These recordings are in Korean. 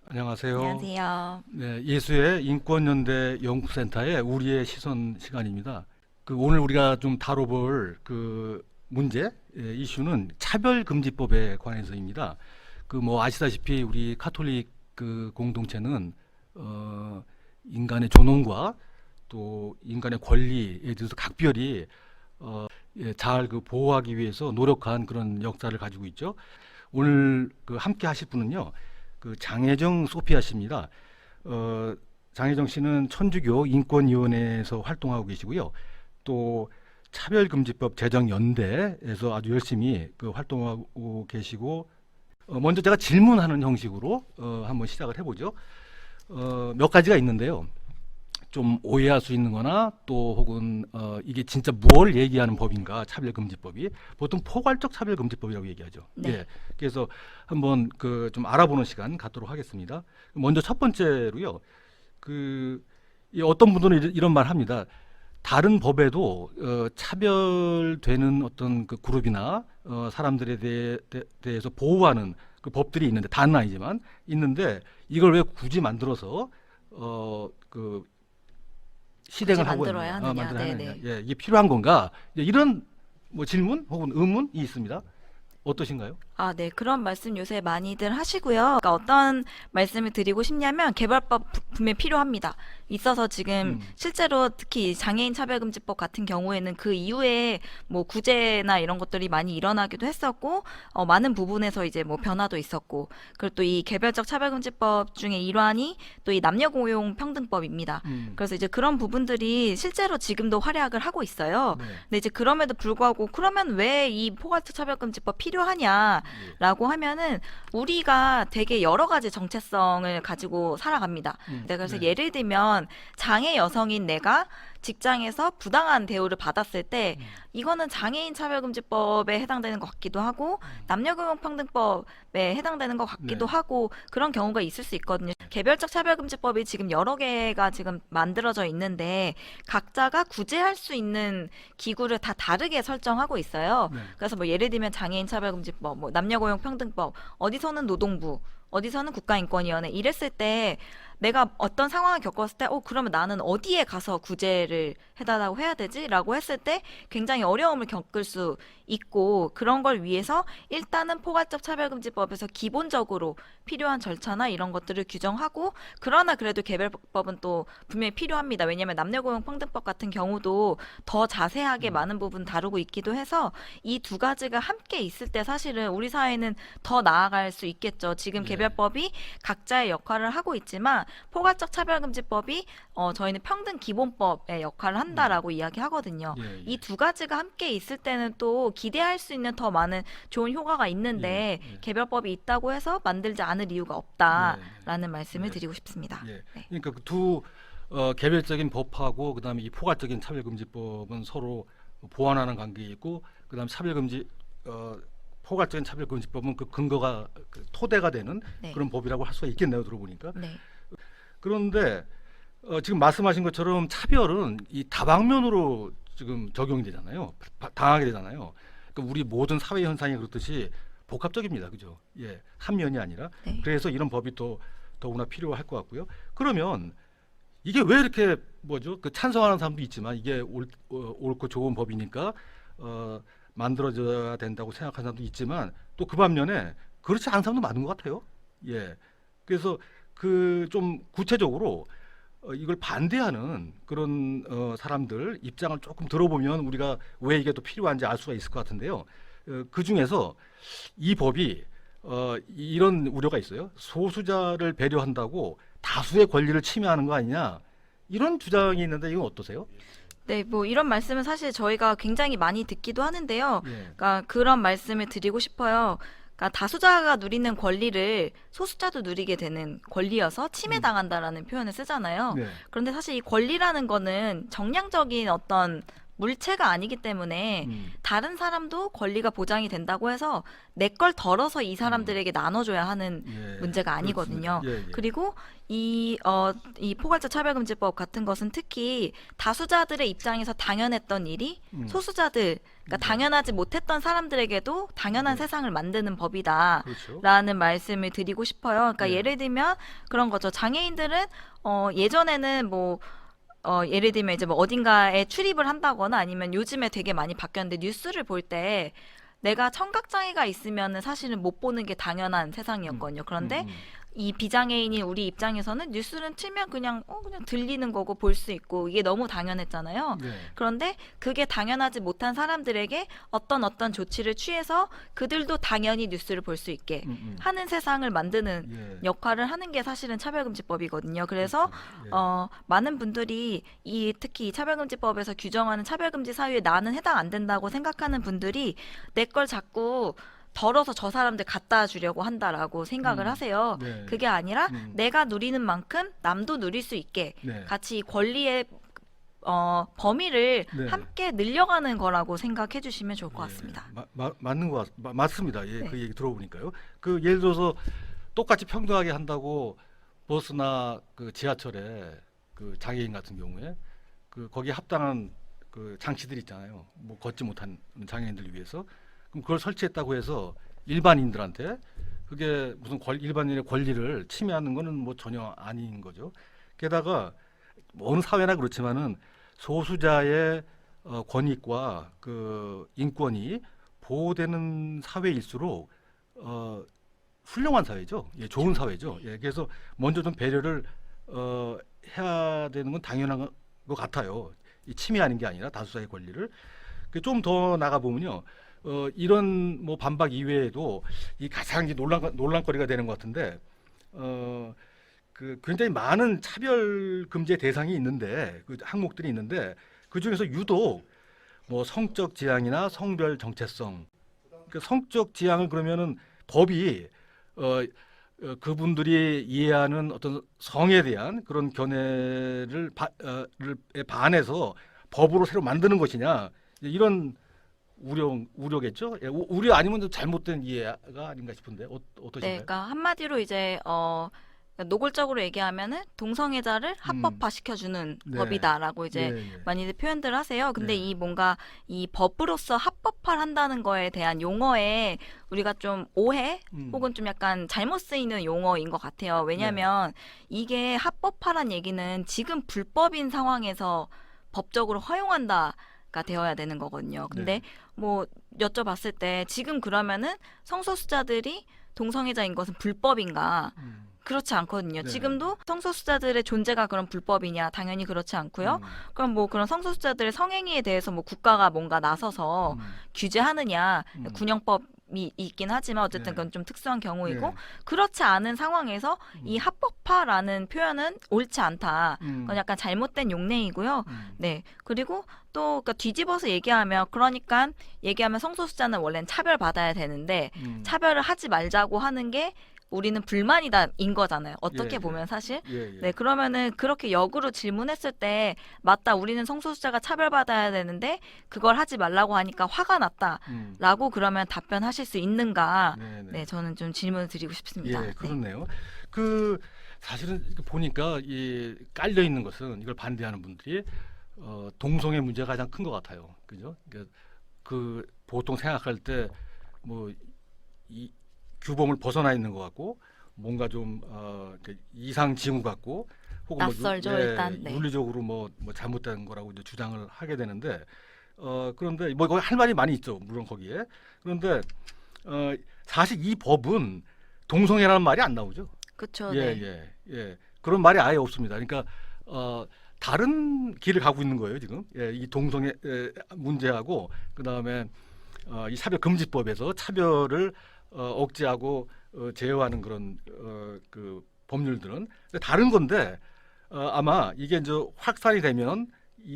안녕하세요. 안녕하세요. 네, 예수의 인권연대 연구센터의 우리의 시선 시간입니다. 오늘 우리가 좀 다뤄볼 문제, 이슈는 차별금지법에 관해서입니다. 아시다시피 우리 카톨릭 공동체는 인간의 존엄과 또 인간의 권리에 대해서 각별히 잘 보호하기 위해서 노력한 그런 역사를 가지고 있죠. 오늘 함께 하실 분은요. 장혜정 소피아 씨입니다. 장혜정 씨는 천주교 인권위원회에서 활동하고 계시고요. 또 차별금지법 제정연대에서 아주 열심히 활동하고 계시고, 먼저 제가 질문하는 형식으로 한번 시작을 해보죠. 몇 가지가 있는데요. 좀 오해할 수 있는 거나 또 혹은 이게 진짜 뭘 얘기하는 법인가, 차별금지법이 보통 포괄적 차별금지법이라고 얘기하죠. 네. 예. 그래서 한번 좀 알아보는 시간 갖도록 하겠습니다. 먼저 첫 번째로요. 이 어떤 분들은 이런 말 합니다. 다른 법에도 차별되는 어떤 그룹이나 사람들에 대해서 보호하는 법들이 있는데, 다는 아니지만 있는데, 이걸 왜 굳이 만들어서 실행을 하고 만들어야 하느냐. 만들어야 네네. 하느냐. 예, 이게 필요한 건가? 이런 질문 혹은 의문이 있습니다. 어떠신가요? 네. 그런 말씀 요새 많이들 하시고요. 그러니까 어떤 말씀을 드리고 싶냐면 개별법 분명히 필요합니다. 있어서 지금 실제로 특히 이 장애인 차별금지법 같은 경우에는 그 이후에 뭐 구제나 이런 것들이 많이 일어나기도 했었고, 많은 부분에서 이제 뭐 변화도 있었고, 그리고 또 이 개별적 차별금지법 중에 일환이 또 이 남녀고용평등법입니다. 그래서 이제 그런 부분들이 실제로 지금도 활약을 하고 있어요. 네. 근데 이제 그럼에도 불구하고 그러면 왜 이 포괄적 차별금지법 필요하냐라고 하면은 우리가 되게 여러 가지 정체성을 가지고 살아갑니다. 네, 그래서 네. 예를 들면 장애 여성인 내가 직장에서 부당한 대우를 받았을 때 이거는 장애인 차별금지법에 해당되는 것 같기도 하고 남녀고용평등법에 해당되는 것 같기도 네. 하고 그런 경우가 있을 수 있거든요. 개별적 차별금지법이 지금 여러 개가 지금 만들어져 있는데 각자가 구제할 수 있는 기구를 다 다르게 설정하고 있어요. 네. 그래서 뭐 예를 들면 장애인 차별금지법, 뭐 남녀고용평등법, 어디서는 노동부, 어디서는 국가인권위원회 이랬을 때 내가 어떤 상황을 겪었을 때 그러면 나는 어디에 가서 구제를 해달라고 해야 되지? 라고 했을 때 굉장히 어려움을 겪을 수 있고 그런 걸 위해서 일단은 포괄적 차별금지법에서 기본적으로 필요한 절차나 이런 것들을 규정하고 그러나 그래도 개별법은 또 분명히 필요합니다. 왜냐하면 남녀고용평등법 같은 경우도 더 자세하게 많은 부분 다루고 있기도 해서 이 두 가지가 함께 있을 때 사실은 우리 사회는 더 나아갈 수 있겠죠. 지금 예. 개별법이 각자의 역할을 하고 있지만 포괄적 차별금지법이 저희는 평등기본법의 역할을 한다라고 이야기하거든요. 예, 예. 이 두 가지가 함께 있을 때는 또 기대할 수 있는 더 많은 좋은 효과가 있는데 예, 예. 개별법이 있다고 해서 만들지 않을 이유가 없다라는 네. 말씀을 네. 드리고 싶습니다. 예. 네. 그러니까 두 개별적인 법하고 그다음에 이 포괄적인 차별금지법은 서로 보완하는 관계에 있고, 그다음 포괄적인 차별금지법은 그 근거가 토대가 되는 네. 그런 법이라고 할 수가 있겠네요, 들어보니까. 네. 그런데 지금 말씀하신 것처럼 차별은 이 다방면으로 지금 적용이 되잖아요. 당하게 되잖아요. 그러니까 우리 모든 사회 현상이 그렇듯이 복합적입니다, 그죠? 예, 한 면이 아니라. 네. 그래서 이런 법이 더구나 필요할 것 같고요. 그러면 이게 왜 이렇게 찬성하는 사람도 있지만 이게 옳고 좋은 법이니까 만들어져야 된다고 생각하는 사람도 있지만 또 그 반면에 그렇지 않은 사람도 많은 것 같아요. 예. 그래서 좀 구체적으로 이걸 반대하는 그런 사람들 입장을 조금 들어보면 우리가 왜 이게 또 필요한지 알 수가 있을 것 같은데요. 그 중에서 이 법이 이런 우려가 있어요. 소수자를 배려한다고 다수의 권리를 침해하는 거 아니냐, 이런 주장이 있는데 이건 어떠세요? 네, 뭐 이런 말씀은 사실 저희가 굉장히 많이 듣기도 하는데요. 예. 그러니까 그런 말씀을 드리고 싶어요. 그러니까 다수자가 누리는 권리를 소수자도 누리게 되는 권리여서 침해당한다라는 표현을 쓰잖아요. 네. 그런데 사실 이 권리라는 거는 정량적인 어떤 물체가 아니기 때문에 음. 다른 사람도 권리가 보장이 된다고 해서 내 걸 덜어서 이 사람들에게 나눠줘야 하는 예, 문제가 아니거든요. 그렇습니다. 예, 예. 그리고 이 포괄적 차별금지법 같은 것은 특히 다수자들의 입장에서 당연했던 일이 소수자들, 그러니까 네. 당연하지 못했던 사람들에게도 당연한 네. 세상을 만드는 법이다. 그렇죠. 라는 말씀을 드리고 싶어요. 그러니까 네. 예를 들면 그런 거죠. 장애인들은 예전에는 뭐 예를 들면 이제 뭐 어딘가에 출입을 한다거나 아니면 요즘에 되게 많이 바뀌었는데 뉴스를 볼 때 내가 청각장애가 있으면은 사실은 못 보는 게 당연한 세상이었거든요. 그런데 이 비장애인인 우리 입장에서는 뉴스를 틀면 그냥 들리는 거고 볼 수 있고 이게 너무 당연했잖아요. 네. 그런데 그게 당연하지 못한 사람들에게 어떤 조치를 취해서 그들도 당연히 뉴스를 볼 수 있게 하는 세상을 만드는 예. 역할을 하는 게 사실은 차별금지법이거든요. 그래서 그렇죠. 예. 많은 분들이 특히 이 차별금지법에서 규정하는 차별금지 사유에 나는 해당 안 된다고 생각하는 분들이 내 걸 자꾸 덜어서 저 사람들 갖다 주려고 한다라고 생각을 하세요. 네. 그게 아니라 음. 내가 누리는 만큼 남도 누릴 수 있게 네. 같이 이 권리의 범위를 네. 함께 늘려가는 거라고 생각해 주시면 좋을 것 예, 같습니다. 맞는 것 맞습니다. 예, 네. 그 얘기 들어보니까요. 그 예를 들어서 똑같이 평등하게 한다고 버스나 그 지하철에 그 장애인 같은 경우에 그 거기에 합당한 그 장치들 있잖아요. 뭐 걷지 못한 장애인들을 위해서 그럼 그걸 설치했다고 해서 일반인들한테 그게 무슨 일반인의 권리를 침해하는 거는 뭐 전혀 아닌 거죠. 게다가 뭐 어느 사회나 그렇지만은 소수자의 권익과 그 인권이 보호되는 사회일수록 훌륭한 사회죠. 예, 좋은 사회죠. 예, 그래서 먼저 좀 배려를 해야 되는 건 당연한 것 같아요. 이 침해하는 게 아니라 다수자의 권리를. 좀 더 나가 보면요. 이런 뭐 반박 이외에도 이 가장 이제 논란거리가 되는 것 같은데 그 굉장히 많은 차별 금지의 대상이 있는데 그 항목들이 있는데 그 중에서 유독 뭐 성적 지향이나 성별 정체성, 그 성적 지향을 그러면은 법이 그분들이 이해하는 어떤 성에 대한 그런 견해를 반해서 법으로 새로 만드는 것이냐 이런 우려겠죠. 예, 우려 아니면 좀 잘못된 이해가 아닌가 싶은데 네, 어떠신가요? 그러니까 한마디로 이제 노골적으로 얘기하면은 동성애자를 합법화 시켜주는 네. 법이다라고 이제 예, 예. 많이들 표현들 하세요. 근데 네. 이 뭔가 이 법으로서 합법화를 한다는 거에 대한 용어에 우리가 좀 오해 혹은 좀 약간 잘못 쓰이는 용어인 것 같아요. 왜냐하면 이게 합법화란 얘기는 지금 불법인 상황에서 법적으로 허용한다가 되어야 되는 거거든요. 근데 네. 뭐 여쭤봤을 때 지금 그러면은 성소수자들이 동성애자인 것은 불법인가? 그렇지 않거든요. 네. 지금도 성소수자들의 존재가 그런 불법이냐? 당연히 그렇지 않고요. 그럼 뭐 그런 성소수자들의 성행위에 대해서 뭐 국가가 뭔가 나서서 규제하느냐? 군형법이 있긴 하지만 어쨌든 네. 그건 좀 특수한 경우이고 네. 그렇지 않은 상황에서 이 합법화라는 표현은 옳지 않다. 그건 약간 잘못된 용례이고요. 네. 그리고 또 그러니까 뒤집어서 얘기하면 성소수자는 원래는 차별받아야 되는데 차별을 하지 말자고 하는 게 우리는 불만이다인 거잖아요. 어떻게 예, 보면 사실. 예, 예. 네, 그러면은 그렇게 역으로 질문했을 때 맞다. 우리는 성소수자가 차별받아야 되는데 그걸 하지 말라고 하니까 화가 났다라고 그러면 답변하실 수 있는가? 네, 네. 네, 저는 좀 질문을 드리고 싶습니다. 예, 네. 그렇네요. 그 사실은 이렇게 보니까 이 깔려 있는 것은 이걸 반대하는 분들이 동성애 문제가 가장 큰 것 같아요. 그죠? 그러니까 그 보통 생각할 때 뭐 이 규범을 벗어나 있는 것 같고 뭔가 좀 이상 징후 같고 혹은 낯설죠, 일단. 네. 윤리적으로 뭐 잘못된 거라고 이제 주장을 하게 되는데 그런데 뭐 거기 할 말이 많이 있죠. 물론 거기에. 그런데 사실 이 법은 동성애라는 말이 안 나오죠. 그렇죠. 예, 네. 예. 그런 말이 아예 없습니다. 그러니까 다른 길을 가고 있는 거예요, 지금. 예, 이 동성애 문제하고 그다음에 이 차별금지법에서 차별을 억제하고 제어하는 그런 그 법률들은 다른 건데 아마 이게 이제 확산이 되면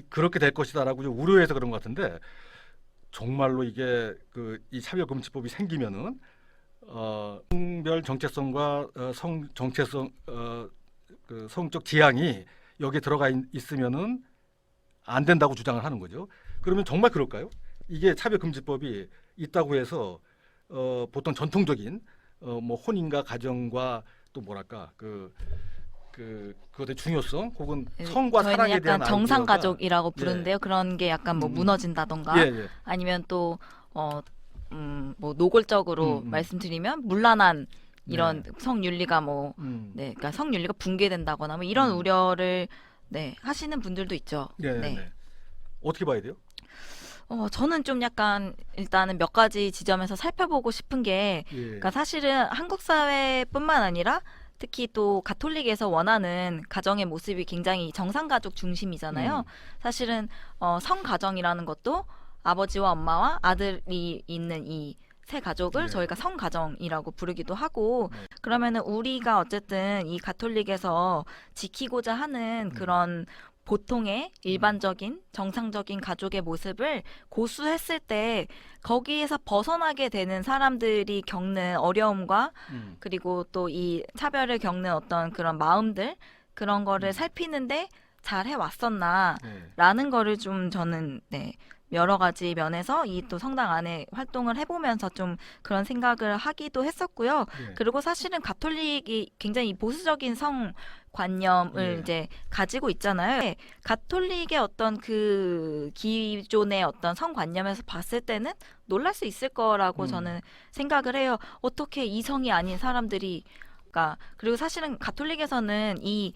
그렇게 될 것이다라고 좀 우려해서 그런 것 같은데 정말로 이게 이 차별금지법이 생기면은 성별 정체성과 성 정체성 그 성적 지향이 여기에 들어가 있으면은 안 된다고 주장을 하는 거죠. 그러면 정말 그럴까요? 이게 차별금지법이 있다고 해서 보통 전통적인 뭐 혼인과 가정과 또 뭐랄까 그것의 중요성 혹은 성과 저희는 사랑에 약간 대한 정상 아이디어가 가족이라고 예, 부르는데요. 그런 게 약간 뭐 음, 무너진다던가 예, 예, 아니면 또 뭐 노골적으로 음. 말씀드리면 문란한 네, 이런 성윤리가 뭐 음, 그러니까 성윤리가 붕괴된다거나 뭐 이런 음, 우려를 하시는 분들도 있죠. 네, 네. 네. 어떻게 봐야 돼요? 저는 좀 약간 일단은 몇 가지 지점에서 살펴보고 싶은 게, 예, 그러니까 사실은 한국 사회뿐만 아니라 특히 또 가톨릭에서 원하는 가정의 모습이 굉장히 정상가족 중심이잖아요. 음, 사실은 성가정이라는 것도 아버지와 엄마와 아들이 있는 이 세 가족을 네, 저희가 성가정이라고 부르기도 하고, 네, 그러면은 우리가 어쨌든 이 가톨릭에서 지키고자 하는 음, 그런 보통의 음, 일반적인 정상적인 가족의 모습을 고수했을 때 거기에서 벗어나게 되는 사람들이 겪는 어려움과 음, 그리고 또 이 차별을 겪는 어떤 그런 마음들 그런 거를 음, 살피는데 잘 네, 해왔었나라는 거를 좀 저는 여러 가지 면에서 이 또 성당 안에 활동을 해보면서 좀 그런 생각을 하기도 했었고요. 네, 그리고 사실은 가톨릭이 굉장히 보수적인 성 관념을 예, 이제 가지고 있잖아요. 가톨릭의 어떤 그 기존의 어떤 성관념에서 봤을 때는 놀랄 수 있을 거라고 음, 저는 생각을 해요. 어떻게 이성이 아닌 사람들이, 그러니까 그리고 사실은 가톨릭에서는 이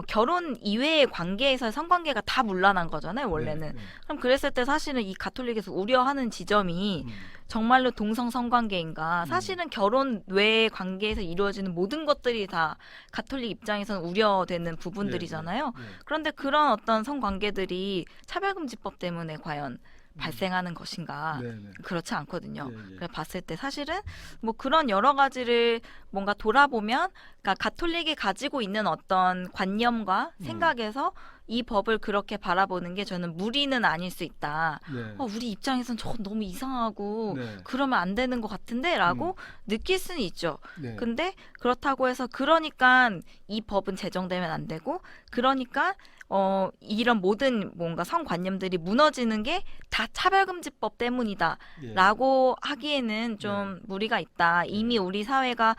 결혼 이외의 관계에서 성관계가 다 문란한 거잖아요, 네, 원래는. 네, 그럼 그랬을 때 사실은 이 가톨릭에서 우려하는 지점이 음, 정말로 동성 성관계인가? 음, 사실은 결혼 외의 관계에서 이루어지는 모든 것들이 다 가톨릭 입장에서는 우려되는 예, 예, 부분들이잖아요. 예, 그런데 그런 어떤 성관계들이 차별금지법 때문에 과연 음, 발생하는 것인가? 네, 네, 그렇지 않거든요. 예, 예, 그래 봤을 때 사실은 뭐 그런 여러 가지를 뭔가 돌아보면, 그러니까 가톨릭이 가지고 있는 어떤 관념과 음, 생각에서 이 법을 그렇게 바라보는 게 저는 무리는 아닐 수 있다. 네, 우리 입장에선 저건 너무 이상하고 네, 그러면 안 되는 것 같은데 음, 라고 느낄 수는 있죠. 네, 근데 그렇다고 해서 그러니까 이 법은 제정되면 안 되고, 그러니까 이런 모든 뭔가 성관념들이 무너지는 게 다 차별금지법 때문이다 예, 라고 하기에는 네, 좀 무리가 있다. 이미 예, 우리 사회가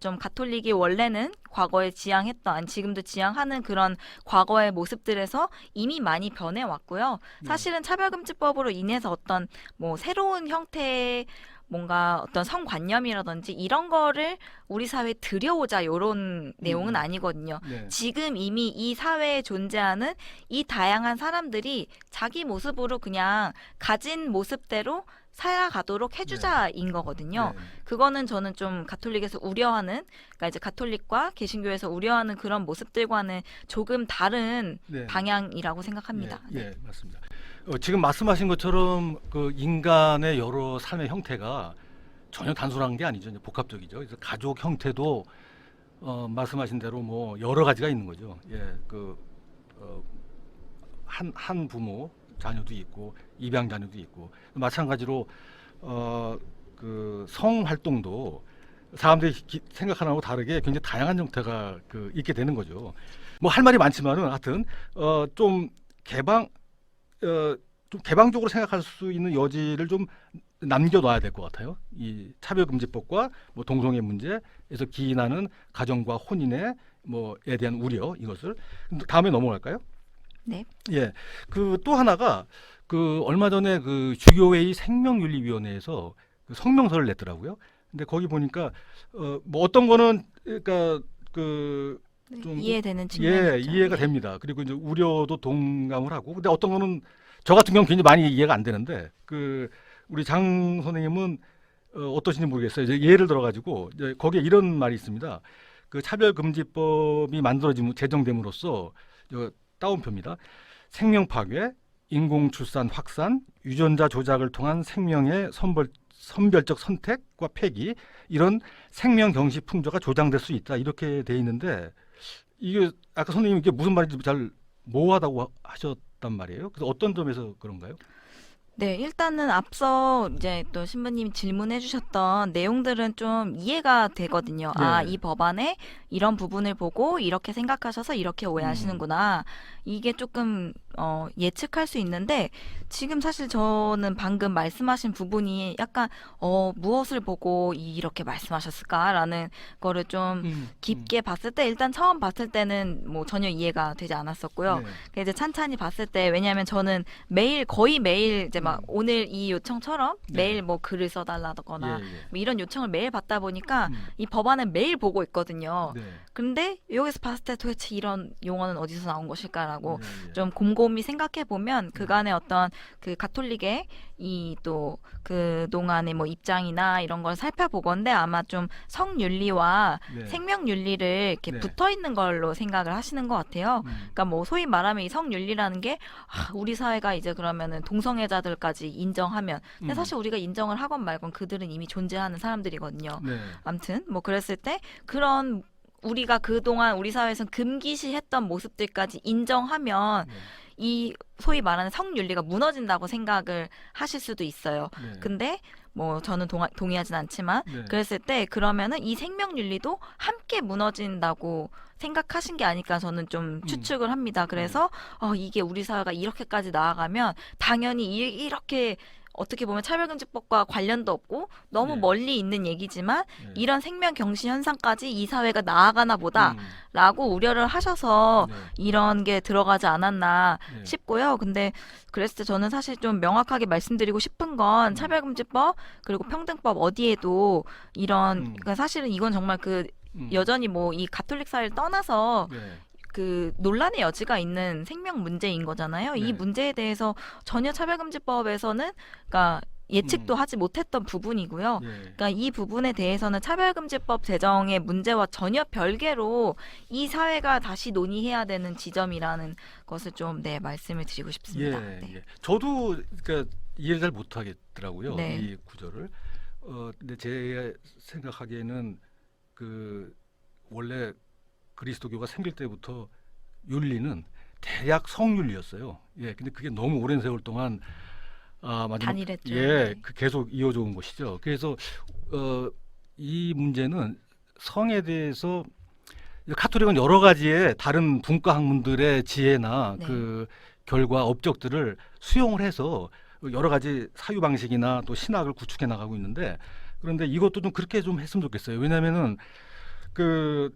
좀 가톨릭이 원래는 과거에 지향했던, 아니 지금도 지향하는 그런 과거의 모습들에서 이미 많이 변해왔고요. 네, 사실은 차별금지법으로 인해서 어떤 뭐 새로운 형태의 뭔가 어떤 성관념이라든지 이런 거를 우리 사회에 들여오자 요런 내용은 아니거든요. 네, 지금 이미 이 사회에 존재하는 이 다양한 사람들이 자기 모습으로 그냥 가진 모습대로 살아가도록 네, 해주자인 거거든요. 네, 그거는 저는 좀 가톨릭에서 우려하는, 그러니까 이제 가톨릭과 개신교에서 우려하는 그런 모습들과는 조금 다른 네, 방향이라고 예, 생각합니다. 네. 예, 맞습니다. 지금 말씀하신 것처럼 그 인간의 여러 삶의 형태가 전혀 단순한 게 아니죠. 이제 복합적이죠. 그래서 가족 형태도 말씀하신 대로 뭐 여러 가지가 있는 거죠. 예, 한 부모 자녀도 있고 입양 자녀도 있고 마찬가지로 그 성 활동도 사람들이 생각하는 거하고 다르게 굉장히 다양한 형태가 있게 되는 거죠. 뭐 할 말이 많지만은 하여튼 좀 개방 좀 개방적으로 생각할 수 있는 여지를 좀 남겨놔야 될 것 같아요. 이 차별금지법과 뭐 동성애 문제에서 기인하는 가정과 혼인의 뭐에 대한 우려 이것을 다음에 넘어갈까요? 네. 예, 그 또 하나가 그 얼마 전에 그 주교회의 생명윤리위원회에서 그 성명서를 냈더라고요. 근데 거기 보니까 뭐 어떤 거는 그러니까 그 네, 좀 이해되는 측면이 예, 있죠. 이해가 네. 됩니다. 그리고 이제 우려도 동감을 하고 근데 어떤 거는 저 같은 경우는 굉장히 많이 이해가 안 되는데 우리 장 선생님은 어떠신지 모르겠어요. 이제 예를 들어 가지고 거기에 이런 말이 있습니다. 그 차별금지법이 만들어지면 제정됨으로써 따옴표입니다. 생명 파괴, 인공 출산 확산, 유전자 조작을 통한 생명의 선별적 선택과 폐기 이런 생명 경시 풍조가 조장될 수 있다 이렇게 돼 있는데 이게 아까 선생님 이게 무슨 말인지 잘 모호하다고 하셨단 말이에요. 그래서 어떤 점에서 그런가요? 네, 일단은 앞서 이제 또 신부님이 질문해 주셨던 내용들은 좀 이해가 되거든요. 아, 네. 이 법안에 이런 부분을 보고 이렇게 생각하셔서 이렇게 음. 오해하시는구나. 이게 조금 예측할 수 있는데 지금 사실 저는 방금 말씀하신 부분이 약간 무엇을 보고 이렇게 말씀하셨을까라는 거를 좀 깊게 봤을 때 일단 처음 봤을 때는 뭐 전혀 이해가 되지 않았었고요. 네. 그 이제 찬찬히 봤을 때 왜냐하면 저는 매일 거의 매일 이제 막 음. 오늘 이 요청처럼 네. 매일 뭐 글을 써달라거나 예, 예. 뭐 이런 요청을 매일 받다 보니까 음. 이 법안을 매일 보고 있거든요. 네. 근데 여기서 봤을 때 도대체 이런 용어는 어디서 나온 것일까라고 예, 예. 좀 곰곰이 생각해 보면 그간의 어떤 그 가톨릭의 이 또 그 동안의 뭐 입장이나 이런 걸 살펴보건데 아마 좀 성윤리와 네. 생명윤리를 이렇게 네. 붙어 있는 걸로 생각을 하시는 것 같아요. 음. 그러니까 뭐 소위 말하면 이 성윤리라는 게 우리 사회가 이제 그러면은 동성애자들까지 인정하면 근데 사실 우리가 인정을 하건 말건 그들은 이미 존재하는 사람들이거든요. 네. 아무튼 뭐 그랬을 때 그런 우리가 그동안 우리 사회에서 금기시했던 모습들까지 인정하면 네. 이 소위 말하는 성윤리가 무너진다고 생각을 하실 수도 있어요. 네. 근데 뭐 저는 동의하진 않지만 네. 그랬을 때 그러면은 이 생명윤리도 함께 무너진다고 생각하신 게 아닐까 저는 좀 추측을 합니다. 그래서 이게 우리 사회가 이렇게까지 나아가면 당연히 이렇게 어떻게 보면 차별금지법과 관련도 없고 너무 네. 멀리 있는 얘기지만 네. 이런 생명 경시 현상까지 이 사회가 나아가나 보다라고 음. 우려를 하셔서 네. 이런 게 들어가지 않았나 네. 싶고요. 근데 그랬을 때 저는 사실 좀 명확하게 말씀드리고 싶은 건 차별금지법 그리고 평등법 어디에도 이런 그러니까 사실은 이건 정말 그 여전히 뭐 이 가톨릭 사회를 떠나서 네. 그 논란의 여지가 있는 생명 문제인 거잖아요. 네. 이 문제에 대해서 전혀 차별금지법에서는 그러니까 예측도 하지 못했던 부분이고요. 예. 그러니까 이 부분에 대해서는 차별금지법 제정의 문제와 전혀 별개로 이 사회가 다시 논의해야 되는 지점이라는 것을 좀 말씀을 드리고 싶습니다. 예, 네. 예. 저도 그러니까 이해를 잘 못하겠더라고요. 네. 이 구절을. 근데 제 생각하기에는 그 원래 그리스도교가 생길 때부터 윤리는 대략 성윤리였어요. 예, 근데 그게 너무 오랜 세월 동안 마지막 단일했죠. 예, 네. 그 계속 이어져 온 것이죠. 그래서 이 문제는 성에 대해서 카톨릭은 여러 가지의 다른 분과 학문들의 지혜나 네. 그 결과 업적들을 수용을 해서 여러 가지 사유 방식이나 또 신학을 구축해 나가고 있는데 그런데 이것도 좀 그렇게 좀 했으면 좋겠어요. 왜냐하면은 그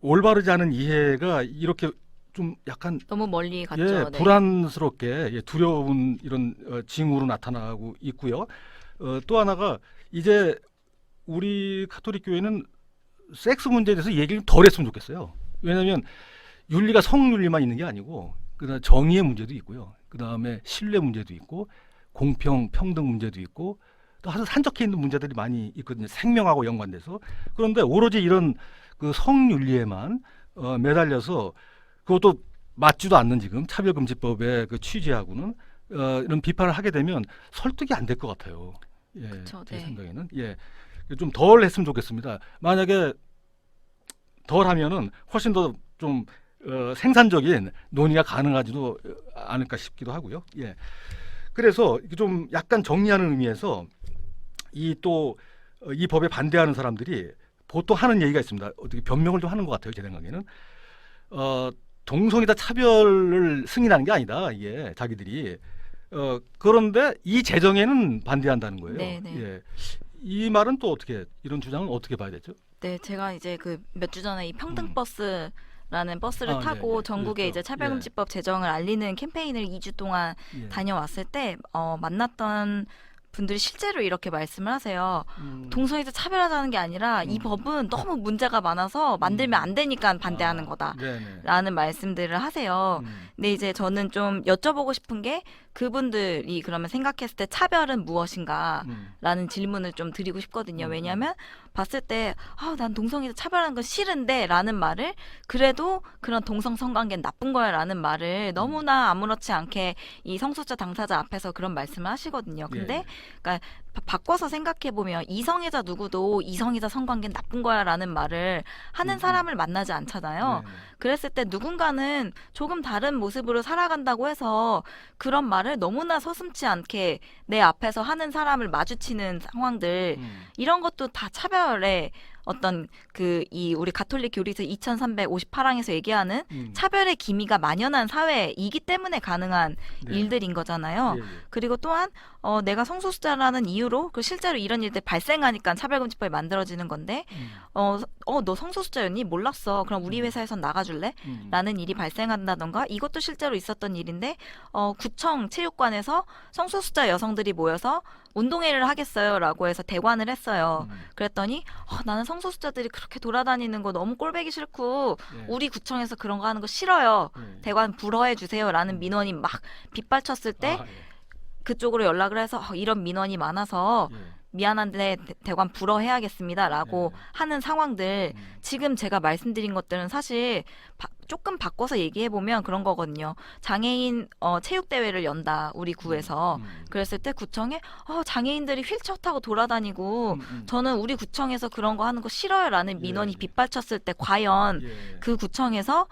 올바르지 않은 이해가 이렇게 좀 약간 너무 멀리 갔죠. 예, 네. 불안스럽게 두려운 이런 징후로 나타나고 있고요. 또 하나가 이제 우리 카톨릭 교회는 섹스 문제에 대해서 얘기를 덜 했으면 좋겠어요. 왜냐하면 윤리가 성윤리만 있는 게 아니고 그다음 정의의 문제도 있고요. 그다음에 신뢰 문제도 있고 공평 평등 문제도 있고 또 아주 산적해 있는 문제들이 많이 있거든요. 생명하고 연관돼서. 그런데 오로지 이런 그 성윤리에만 매달려서 그것도 맞지도 않는 지금 차별금지법의 그 취지하고는 이런 비판을 하게 되면 설득이 안 될 것 같아요. 예, 그쵸, 제 네. 생각에는 좀 덜 했으면 좋겠습니다. 만약에 덜 하면은 훨씬 더 좀 생산적인 논의가 가능하지도 않을까 싶기도 하고요. 예. 그래서 좀 약간 정리하는 의미에서 이 법에 반대하는 사람들이 보통 하는 얘기가 있습니다. 어떻게 변명을 좀 하는 것 같아요. 제 생각에는 동성애자 차별을 승인하는 게 아니다. 이게 자기들이 그런데 이 제정에는 반대한다는 거예요. 네, 네. 예. 이 말은 또 어떻게 이런 주장은 어떻게 봐야 되죠? 네, 제가 이제 그 몇 주 전에 이 평등버스라는 버스를 아, 타고 예, 전국에 그렇죠. 이제 차별금지법 제정을 알리는 캠페인을 2주 동안 다녀왔을 때 만났던 분들이 실제로 이렇게 말씀을 하세요. 동성애자 차별하자는 게 아니라 이 법은 너무 문제가 많아서 만들면 안 되니까 반대하는 거다. 네네. 라는 말씀들을 하세요. 근데 이제 저는 좀 여쭤보고 싶은 게 그분들이 그러면 생각했을 때 차별은 무엇인가? 라는 질문을 좀 드리고 싶거든요. 왜냐하면 봤을 때 난 동성애자 차별하는 건 싫은데 라는 말을 그래도 그런 동성 성관계는 나쁜 거야 라는 말을 너무나 아무렇지 않게 이 성소수자 당사자 앞에서 그런 말씀을 하시거든요. 근데 그러니까 바꿔서 생각해보면 이성애자 누구도 이성애자 성관계는 나쁜 거야 라는 말을 하는 사람을 만나지 않잖아요. 그랬을 때 누군가는 조금 다른 모습 모습으로 살아간다고 해서 그런 말을 너무나 서슴지 않게 내 앞에서 하는 사람을 마주치는 상황들 이런 것도 다 차별의 어떤 이 우리 가톨릭 교리서 2358항에서 얘기하는 차별의 기미가 만연한 사회이기 때문에 가능한 네. 일들인 거잖아요. 예, 예. 그리고 또한 내가 성소수자라는 이유로 그 실제로 이런 일들 발생하니까 차별금지법이 만들어지는 건데 너 성소수자였니? 몰랐어. 그럼 우리 회사에선 나가줄래? 라는 일이 발생한다던가 이것도 실제로 있었던 일인데 구청 체육관에서 성소수자 여성들이 모여서 운동회를 하겠어요 라고 해서 대관을 했어요. 그랬더니 나는 성소수자들이 그렇게 돌아다니는 거 너무 꼴보기 싫고 예. 우리 구청에서 그런 거 하는 거 싫어요. 예. 대관 불허해 주세요 라는 민원이 막 빗발쳤을 때 아, 예. 그쪽으로 연락을 해서 이런 민원이 많아서 예. 미안한데 대관 불허해야겠습니다 라고 예. 하는 상황들 지금 제가 말씀드린 것들은 사실 조금 바꿔서 얘기해보면 그런 거거든요. 장애인 체육대회를 연다 우리 구에서 그랬을 때 구청에 장애인들이 휠체어 타고 돌아다니고 저는 우리 구청에서 그런 거 하는 거 싫어요 라는 민원이 예. 빗발쳤을 때 과연 예. 그 구청에서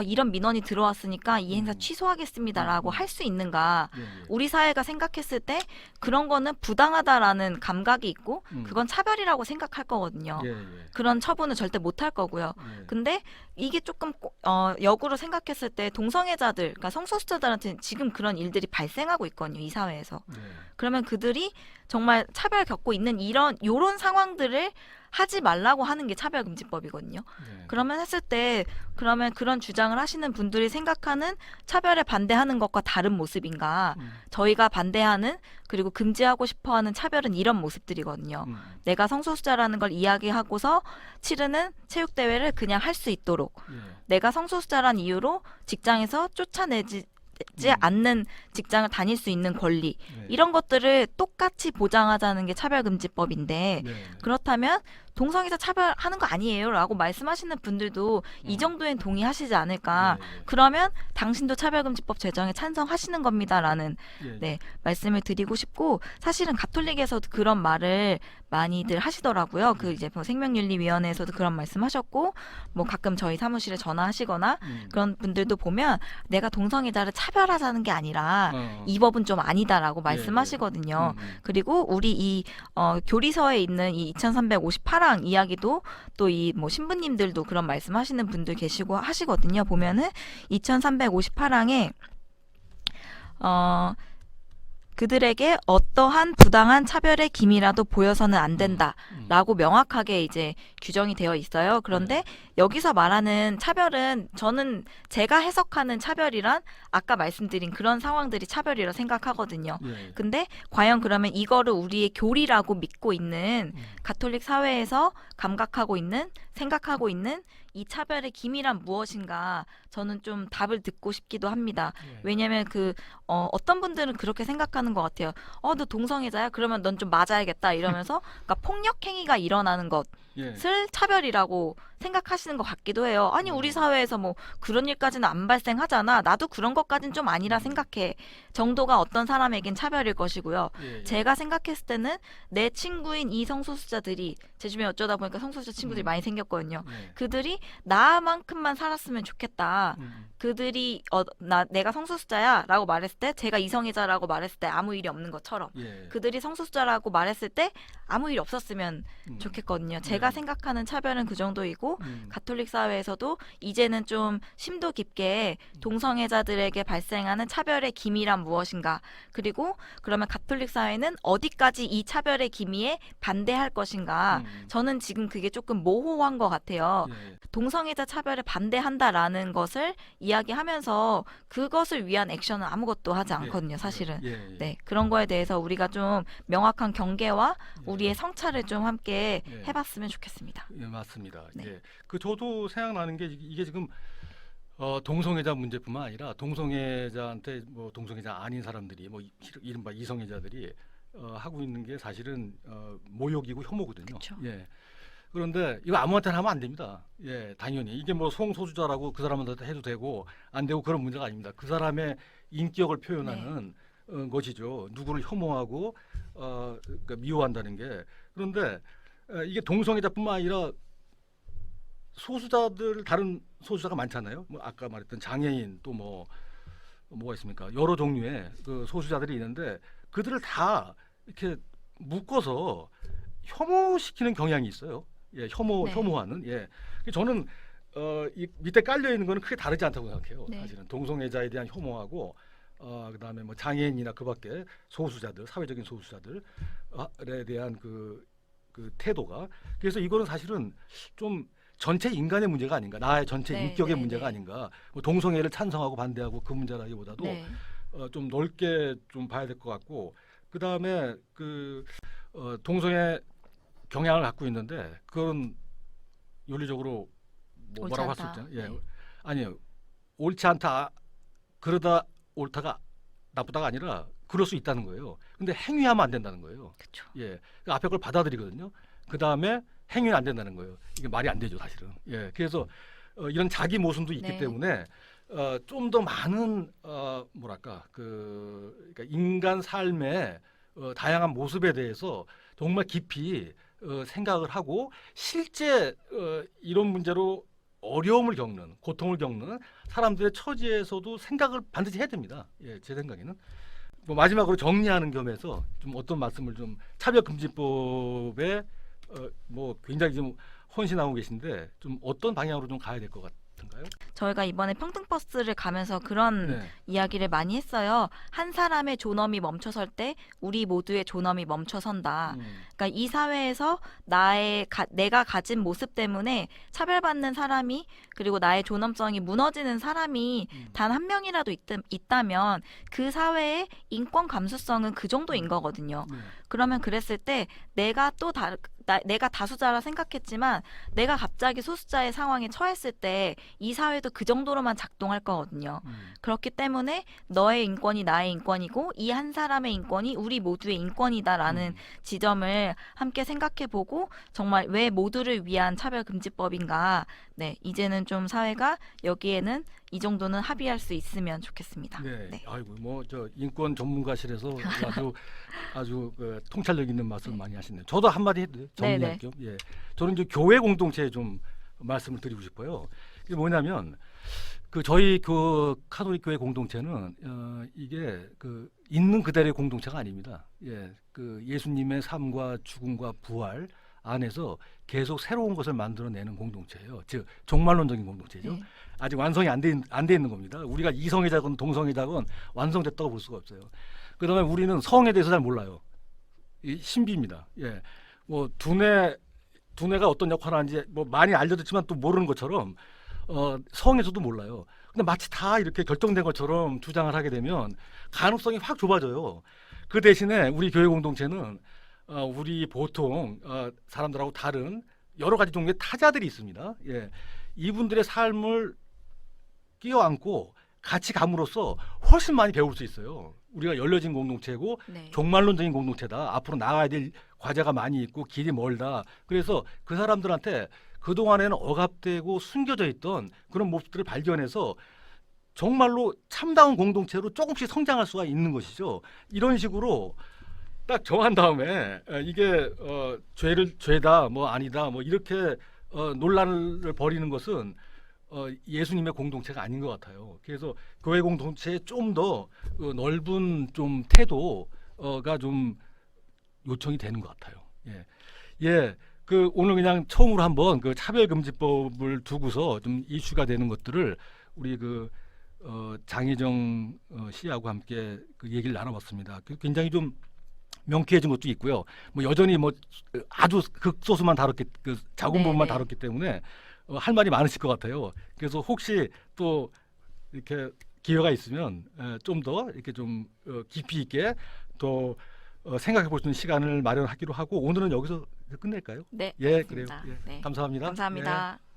이런 민원이 들어왔으니까 이 행사 취소하겠습니다라고 할 수 있는가? 예. 예. 우리 사회가 생각했을 때 그런 거는 부당하다라는 감각이 있고 그건 차별이라고 생각할 거거든요. 예. 예. 그런 처분은 절대 못 할 거고요. 예. 근데 이게 조금 역으로 생각했을 때 동성애자들, 그러니까 성소수자들한테는 지금 그런 일들이 발생하고 있거든요. 이 사회에서. 예. 그러면 그들이 정말 차별 겪고 있는 요런 상황들을 하지 말라고 하는 게 차별금지법이거든요. 예. 그러면 했을 때 그러면 그런 주장을 하시는 분들이 생각하는 차별에 반대하는 것과 다른 모습인가? 저희가 반대하는 그리고 금지하고 싶어하는 차별은 이런 모습들이거든요. 내가 성소수자라는 걸 이야기하고서 치르는 체육대회를 그냥 할 수 있도록 예. 내가 성소수자란 이유로 직장에서 쫓아내지 않는 직장을 다닐 수 있는 권리 예. 이런 것들을 똑같이 보장하자는 게 차별금지법인데 네. 그렇다면 동성애자 차별하는 거 아니에요 라고 말씀하시는 분들도 이 정도엔 동의하시지 않을까. 예. 예. 그러면 당신도 차별금지법 제정에 찬성하시는 겁니다라는 예. 네, 말씀을 드리고 싶고 사실은 가톨릭에서도 그런 말을 많이들 하시더라고요. 그 이제 뭐 생명윤리위원회에서도 그런 말씀하셨고 뭐 가끔 저희 사무실에 전화하시거나 그런 분들도 보면 내가 동성애자를 차별하자는 게 아니라 이 법은 좀 아니다라고 말씀하시거든요. 그리고 우리 이 교리서에 있는 이 2358항 이야기도 또 이 뭐 신부님들도 그런 말씀하시는 분들 계시고 하시거든요. 보면은 2358항에 그들에게 어떠한 부당한 차별의 기미라도 보여서는 안 된다라고 명확하게 이제 규정이 되어 있어요. 그런데 여기서 말하는 차별은 저는 제가 해석하는 차별이란 아까 말씀드린 그런 상황들이 차별이라 생각하거든요. 예. 근데 과연 그러면 이거를 우리의 교리라고 믿고 있는 가톨릭 사회에서 감각하고 있는 생각하고 있는 이 차별의 기미란 무엇인가 저는 좀 답을 듣고 싶기도 합니다. 예. 왜냐하면 어떤 분들은 그렇게 생각하는 것 같아요. 너 동성애자야? 그러면 넌 좀 맞아야겠다 이러면서 그러니까 폭력 행위가 일어나는 것을 예. 차별이라고 생각하시는 것 같기도 해요. 아니 우리 사회에서 뭐 그런 일까지는 안 발생하잖아. 나도 그런 것까진 좀 아니라 생각해. 정도가 어떤 사람에겐 차별일 것이고요. 예. 제가 생각했을 때는 내 친구인 이 성소수자들이 제 주변에 어쩌다 보니까 성소수자 친구들이 많이 생겼거든요. 예. 그들이 나만큼만 살았으면 좋겠다. 그들이 내가 성소수자야 라고 말했을 때 제가 이성애자라고 말했을 때 아무 일이 없는 것처럼 예. 그들이 성소수자라고 말했을 때 아무 일이 없었으면 좋겠거든요. 제가 생각하는 차별은 그 정도이고 가톨릭 사회에서도 이제는 좀 심도 깊게 동성애자들에게 발생하는 차별의 기미란 무엇인가 그리고 그러면 가톨릭 사회는 어디까지 이 차별의 기미에 반대할 것인가 저는 지금 그게 조금 모호한 것 같아요. 예. 동성애자 차별에 반대한다라는 것을 이야기하면서 그것을 위한 액션은 아무것도 하지 않거든요, 사실은. 예. 예. 네, 그런 거에 대해서 우리가 좀 명확한 경계와 우리의 성찰을 좀 함께 예. 해봤으면 좋겠습니다. 예, 맞습니다. 네. 예. 저도 생각나는 게 이게 지금 동성애자 문제뿐만 아니라 동성애자한테 뭐 동성애자 아닌 사람들이 뭐 이른바 이성애자들이 하고 있는 게 사실은 모욕이고 혐오거든요. 그쵸. 예. 그런데 이거 아무한테나 하면 안 됩니다. 예, 당연히 이게 뭐 성소수자라고 그 사람한테 해도 되고 안 되고 그런 문제가 아닙니다. 그 사람의 인격을 표현하는 것이죠. 누구를 혐오하고 그러니까 미워한다는 게. 그런데 이게 동성애자뿐만 아니라 소수자들 다른 소수자가 많잖아요. 뭐 아까 말했던 장애인 또 뭐 뭐가 있습니까? 여러 종류의 그 소수자들이 있는데 그들을 다 이렇게 묶어서 혐오시키는 경향이 있어요. 예, 네. 혐오하는. 예, 저는 이 밑에 깔려 있는 거는 크게 다르지 않다고 생각해요. 네. 사실은 동성애자에 대한 혐오하고 그다음에 뭐 장애인이나 그밖에 소수자들, 사회적인 소수자들에 대한 그 태도가 그래서 이거는 사실은 좀 전체 인간의 문제가 아닌가, 나의 전체 네, 인격의 네, 문제가 네. 아닌가. 뭐 동성애를 찬성하고 반대하고 그 문제라기보다도 네. 좀 넓게 좀 봐야 될 것 같고 그 다음에 동성애 경향을 갖고 있는데 그건 윤리적으로 옳지 뭐라고 할 수 않다. 있잖아요. 예, 네. 아니요, 옳지 않다. 그러다 옳다가 나쁘다가 아니라 그럴 수 있다는 거예요. 근데 행위하면 안 된다는 거예요. 그렇죠. 예, 그 앞에 걸 받아들이거든요. 그 다음에 행위는 안 된다는 거예요. 이게 말이 안 되죠, 사실은. 예, 그래서 이런 자기 모순도 있기 네. 때문에 좀 더 많은 뭐랄까 그러니까 인간 삶의 다양한 모습에 대해서 정말 깊이 생각을 하고 실제 이런 문제로 어려움을 겪는 고통을 겪는 사람들의 처지에서도 생각을 반드시 해야 됩니다. 예, 제 생각에는. 뭐 마지막으로 정리하는 겸해서 좀 어떤 말씀을 좀 차별금지법에 뭐 굉장히 좀 헌신하고 계신데 좀 어떤 방향으로 좀 가야 될 것 같은가요? 저희가 이번에 평등버스를 가면서 그런 네. 이야기를 많이 했어요. 한 사람의 존엄이 멈춰설 때 우리 모두의 존엄이 멈춰선다. 그러니까 이 사회에서 내가 가진 모습 때문에 차별받는 사람이 그리고 나의 존엄성이 무너지는 사람이 단 한 명이라도 있다면 그 사회의 인권 감수성은 그 정도인 거거든요. 네. 그러면 그랬을 때 내가 내가 다수자라 생각했지만 내가 갑자기 소수자의 상황에 처했을 때 이 사회도 그 정도로만 작동할 거거든요. 그렇기 때문에 너의 인권이 나의 인권이고 이 한 사람의 인권이 우리 모두의 인권이다라는 지점을 함께 생각해보고 정말 왜 모두를 위한 차별금지법인가. 네, 이제는 좀 사회가 여기에는 이 정도는 합의할 수 있으면 좋겠습니다. 네. 네. 아이고 뭐 저 인권 전문가실에서 아주 그 통찰력 있는 말씀 많이 하시네요. 저도 한마디 해도 돼요? 정리할 겸. 예. 저는 이제 교회 공동체에 좀 말씀을 드리고 싶어요. 이게 뭐냐면 저희 그 카톨릭 교회 공동체는 이게 있는 그대로의 공동체가 아닙니다. 예. 예수님의 삶과 죽음과 부활 안에서 계속 새로운 것을 만들어내는 공동체예요. 즉 종말론적인 공동체죠. 네. 아직 완성이 안 돼 있는 겁니다. 우리가 이성애자건 동성애자건 완성됐다고 볼 수가 없어요. 그다음에 우리는 성에 대해서 잘 몰라요. 이 신비입니다. 예, 뭐 두뇌가 어떤 역할을 하는지 뭐 많이 알려졌지만 또 모르는 것처럼 성에서도 몰라요. 근데 마치 다 이렇게 결정된 것처럼 주장을 하게 되면 가능성이 확 좁아져요. 그 대신에 우리 교회 공동체는 우리 보통 사람들하고 다른 여러 가지 종류의 타자들이 있습니다. 예, 이분들의 삶을 끼어안고 같이 감으로써 훨씬 많이 배울 수 있어요. 우리가 열려진 공동체고 네. 종말론적인 공동체다. 앞으로 나가야 될 과제가 많이 있고 길이 멀다. 그래서 그 사람들한테 그동안에는 억압되고 숨겨져 있던 그런 모습들을 발견해서 정말로 참다운 공동체로 조금씩 성장할 수가 있는 것이죠. 이런 식으로 딱 정한 다음에 이게 죄다 뭐 아니다 뭐 이렇게 논란을 벌이는 것은 예수님의 공동체가 아닌 것 같아요. 그래서 교회 공동체에 좀 더 넓은 좀 태도가 좀 요청이 되는 것 같아요. 예, 예. 오늘 그냥 처음으로 한번 차별금지법을 두고서 좀 이슈가 되는 것들을 우리 장혜정 씨하고 함께 얘기를 나눠봤습니다. 굉장히 좀 명쾌해진 것도 있고요. 뭐 여전히 뭐 아주 극소수만 다뤘기 작은 네, 부분만 네. 다뤘기 때문에 할 말이 많으실 것 같아요. 그래서 혹시 또 이렇게 기회가 있으면 좀 더 이렇게 좀 깊이 있게 또 생각해 볼 수 있는 시간을 마련하기로 하고 오늘은 여기서 끝낼까요? 네. 예, 맞습니다. 그래요. 예, 네. 감사합니다. 감사합니다. 예.